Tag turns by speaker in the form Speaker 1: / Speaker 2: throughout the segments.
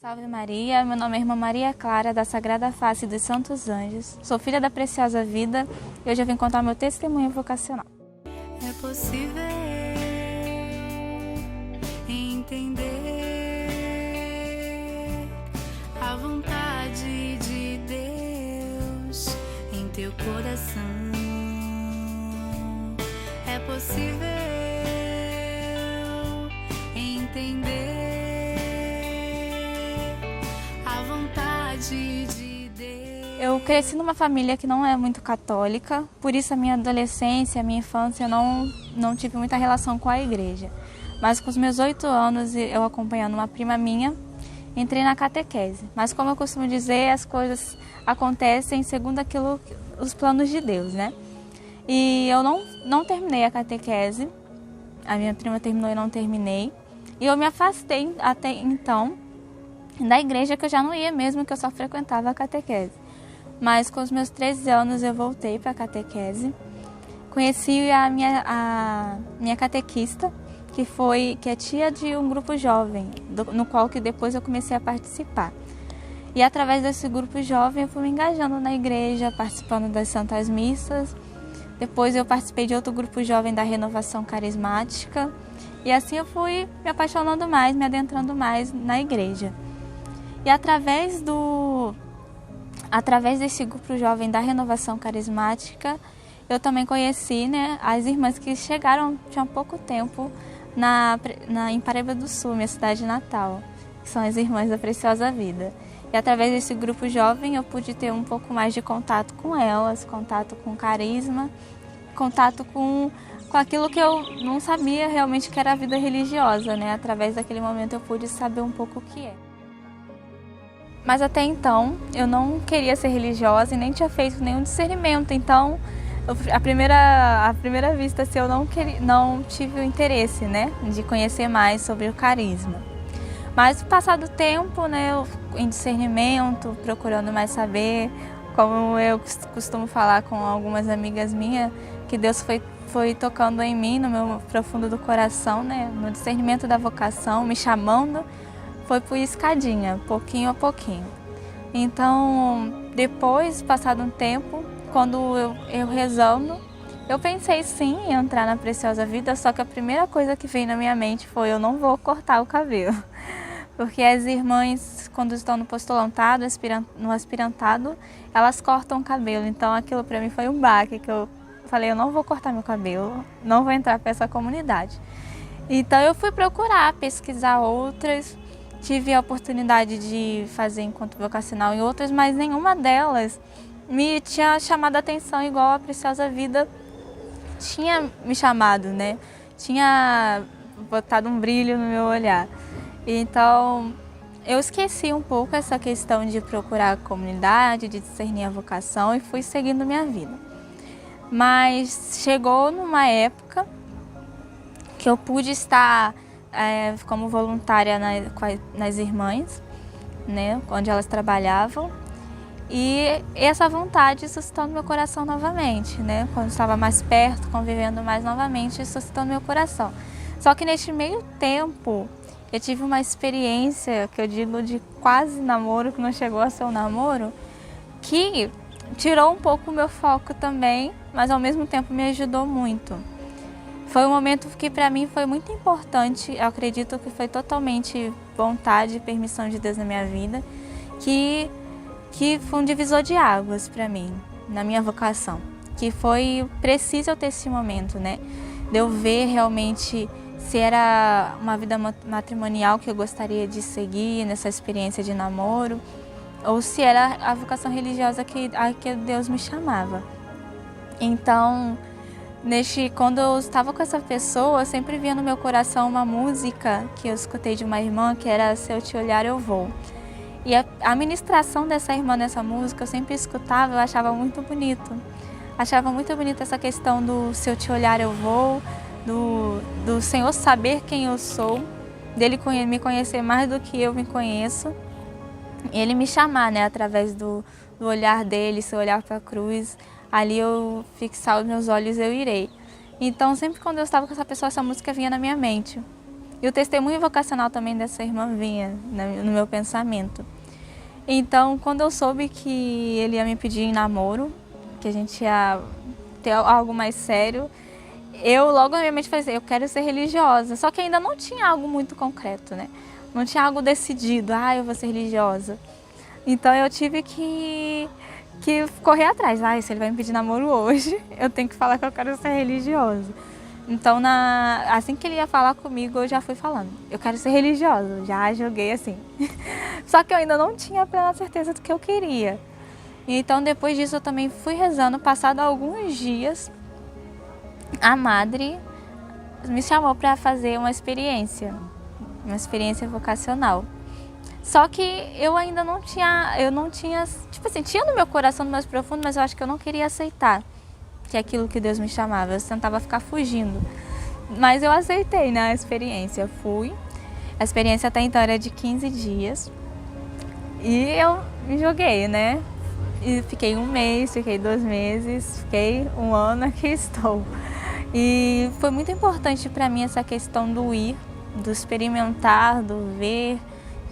Speaker 1: Salve Maria, meu nome é Irmã Maria Clara, da Sagrada Face dos Santos Anjos. Sou filha da Preciosa Vida e hoje eu vim contar meu testemunho vocacional.
Speaker 2: É possível entender a vontade de Deus em teu coração. É possível entender a vontade de Deus.
Speaker 1: Eu cresci numa família que não é muito católica, por isso a minha adolescência, a minha infância, não tive muita relação com a igreja. Mas com os meus 8 anos, eu acompanhando uma prima minha, entrei na catequese. Mas como eu costumo dizer, as coisas acontecem segundo os planos de Deus, né? E eu não terminei a catequese, a minha prima terminou e eu não terminei. E eu me afastei até então da igreja, que eu já não ia mesmo, que eu só frequentava a catequese. Mas com os meus 13 anos eu voltei para a catequese. Conheci a minha catequista, que é tia de um grupo jovem, no qual que depois eu comecei a participar. E através desse grupo jovem eu fui me engajando na igreja, participando das Santas Missas. Depois eu participei de outro grupo jovem da Renovação Carismática. E assim eu fui me apaixonando mais, me adentrando mais na igreja. E através desse grupo jovem da Renovação Carismática, eu também conheci, as irmãs que chegaram tinha pouco tempo em Paraíba do Sul, minha cidade natal, que são as Irmãs da Preciosa Vida. E através desse grupo jovem eu pude ter um pouco mais de contato com elas, contato com carisma, contato com aquilo que eu não sabia realmente que era a vida religiosa, Através daquele momento eu pude saber um pouco o que é. Mas até então eu não queria ser religiosa e nem tinha feito nenhum discernimento, então à primeira vista eu não tive o interesse de conhecer mais sobre o carisma. Mas passado o tempo, em discernimento, procurando mais saber, como eu costumo falar com algumas amigas minhas, que Deus foi tocando em mim, no meu profundo do coração, no discernimento da vocação, me chamando, foi por escadinha, pouquinho a pouquinho. Então, depois, passado um tempo, quando eu rezando, eu pensei sim em entrar na Preciosa Vida, só que a primeira coisa que veio na minha mente foi: eu não vou cortar o cabelo. Porque as irmãs, quando estão no postulantado, no aspirantado, elas cortam o cabelo. Então aquilo para mim foi um baque, que eu falei: eu não vou cortar meu cabelo, não vou entrar para essa comunidade. Então eu fui procurar, pesquisar outras, tive a oportunidade de fazer encontro vocacional em outras, mas nenhuma delas me tinha chamado a atenção igual a Preciosa Vida tinha me chamado, Tinha botado um brilho no meu olhar. Então, eu esqueci um pouco essa questão de procurar a comunidade, de discernir a vocação, e fui seguindo minha vida. Mas chegou numa época que eu pude estar como voluntária nas irmãs, onde elas trabalhavam, e essa vontade suscitou no meu coração novamente, quando estava mais perto, convivendo mais novamente, suscitou no meu coração. Só que neste meio tempo, eu tive uma experiência, que eu digo de quase namoro, que não chegou a ser um namoro, que tirou um pouco o meu foco também, mas ao mesmo tempo me ajudou muito. Foi um momento que para mim foi muito importante, eu acredito que foi totalmente vontade e permissão de Deus na minha vida, que foi um divisor de águas para mim, na minha vocação. Que foi preciso eu ter esse momento, de eu ver realmente se era uma vida matrimonial que eu gostaria de seguir nessa experiência de namoro, ou se era a vocação religiosa a que Deus me chamava. Então, quando eu estava com essa pessoa, eu sempre via no meu coração uma música que eu escutei de uma irmã, que era "Se Eu Te Olhar Eu Vou". E a ministração dessa irmã nessa música eu sempre escutava, eu achava muito bonito. Achava muito bonita essa questão do "Se eu te olhar eu vou", do Senhor saber quem eu sou, dele me conhecer mais do que eu me conheço, e ele me chamar, através do olhar dele, se eu olhar para a cruz, ali eu fixar os meus olhos, eu irei. Então sempre quando eu estava com essa pessoa, essa música vinha na minha mente. E o testemunho vocacional também dessa irmã vinha no meu pensamento. Então, quando eu soube que ele ia me pedir em namoro, que a gente ia ter algo mais sério, eu logo na minha mente falei assim, eu quero ser religiosa. Só que ainda não tinha algo muito concreto, né? Não tinha algo decidido, eu vou ser religiosa. Então eu tive que correr atrás. Se ele vai me pedir namoro hoje, eu tenho que falar que eu quero ser religiosa. Então, assim que ele ia falar comigo, eu já fui falando, eu quero ser religiosa, já joguei assim. Só que eu ainda não tinha a plena certeza do que eu queria. Então, depois disso, eu também fui rezando. Passado alguns dias, a madre me chamou para fazer uma experiência vocacional. Só que eu ainda não tinha, tipo assim, tinha no meu coração mais profundo, mas eu acho que eu não queria aceitar que é aquilo que Deus me chamava. Eu tentava ficar fugindo. Mas eu aceitei, né, a experiência. Fui. A experiência até então era de 15 dias. E eu me joguei, né? E fiquei 1 mês, fiquei 2 meses, fiquei 1 ano, aqui estou. E foi muito importante para mim essa questão do ir, do experimentar, do ver,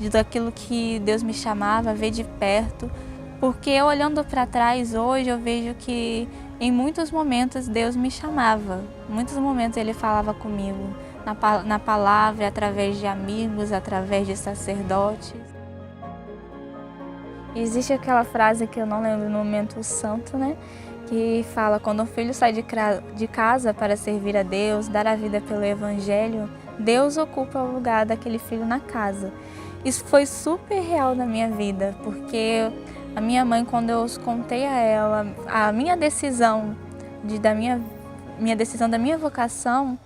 Speaker 1: daquilo que Deus me chamava, ver de perto. Porque eu, olhando para trás hoje, eu vejo que em muitos momentos Deus me chamava. Em muitos momentos Ele falava comigo, na palavra, através de amigos, através de sacerdotes. E existe aquela frase que eu não lembro no momento santo, né? Que fala, quando um filho sai de casa para servir a Deus, dar a vida pelo Evangelho, Deus ocupa o lugar daquele filho na casa. Isso foi super real na minha vida, porque a minha mãe, quando eu contei a ela a minha decisão, minha decisão da minha vocação,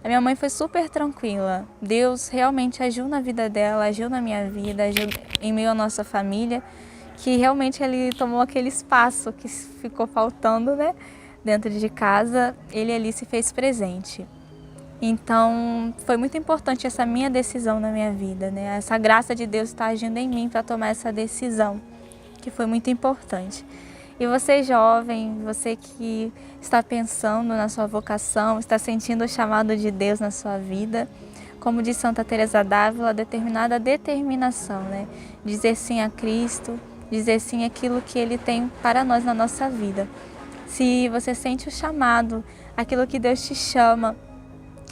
Speaker 1: a minha mãe foi super tranquila. Deus realmente agiu na vida dela, agiu na minha vida, agiu em meio à nossa família, que realmente Ele tomou aquele espaço que ficou faltando, né, dentro de casa, Ele ali se fez presente. Então, foi muito importante essa minha decisão na minha vida, né? Essa graça de Deus está agindo em mim para tomar essa decisão, que foi muito importante. E você jovem, você que está pensando na sua vocação, está sentindo o chamado de Deus na sua vida, como diz Santa Teresa d'Ávila, determinada determinação, né? Dizer sim a Cristo, dizer sim àquilo que Ele tem para nós na nossa vida. Se você sente o chamado, aquilo que Deus te chama,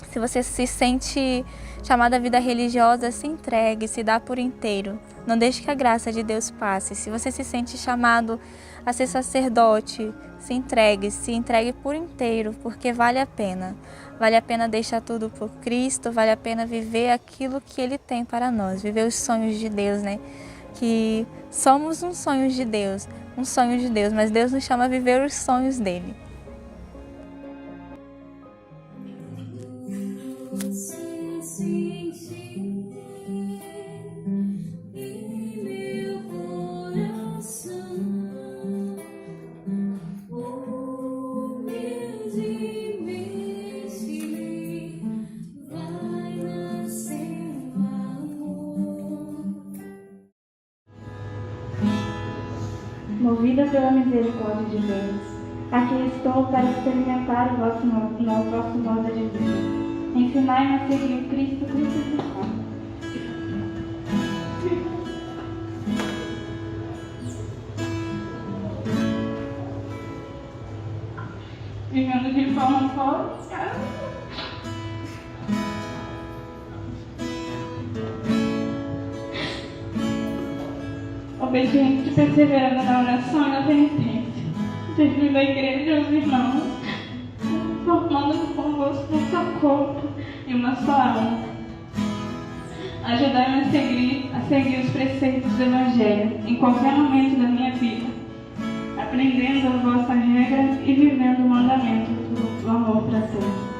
Speaker 1: se você se sente chamado à vida religiosa, se entregue, se dá por inteiro. Não deixe que a graça de Deus passe. Se você se sente chamado a ser sacerdote, se entregue por inteiro, porque vale a pena. Vale a pena deixar tudo por Cristo, vale a pena viver aquilo que Ele tem para nós, viver os sonhos de Deus, né? Que somos um sonho de Deus, mas Deus nos chama a viver os sonhos dEle.
Speaker 3: Movida pela misericórdia de Deus, aqui estou para experimentar o vosso modo de vida. Ensinai-me a seguir o Cristo crucificado. Vivendo de forma forte, obediente, perseverando na oração e na penitência, servindo a igreja e os irmãos, formando convosco um só corpo e uma só alma. Ajudai-me a seguir os preceitos do Evangelho em qualquer momento da minha vida, aprendendo a vossa regra e vivendo o mandamento do amor fraterno.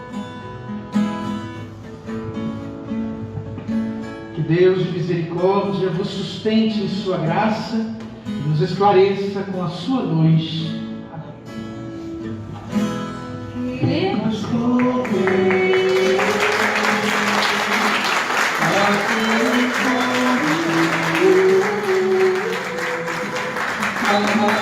Speaker 4: Que Deus de misericórdia vos sustente em sua graça e nos esclareça com a sua luz. Amém.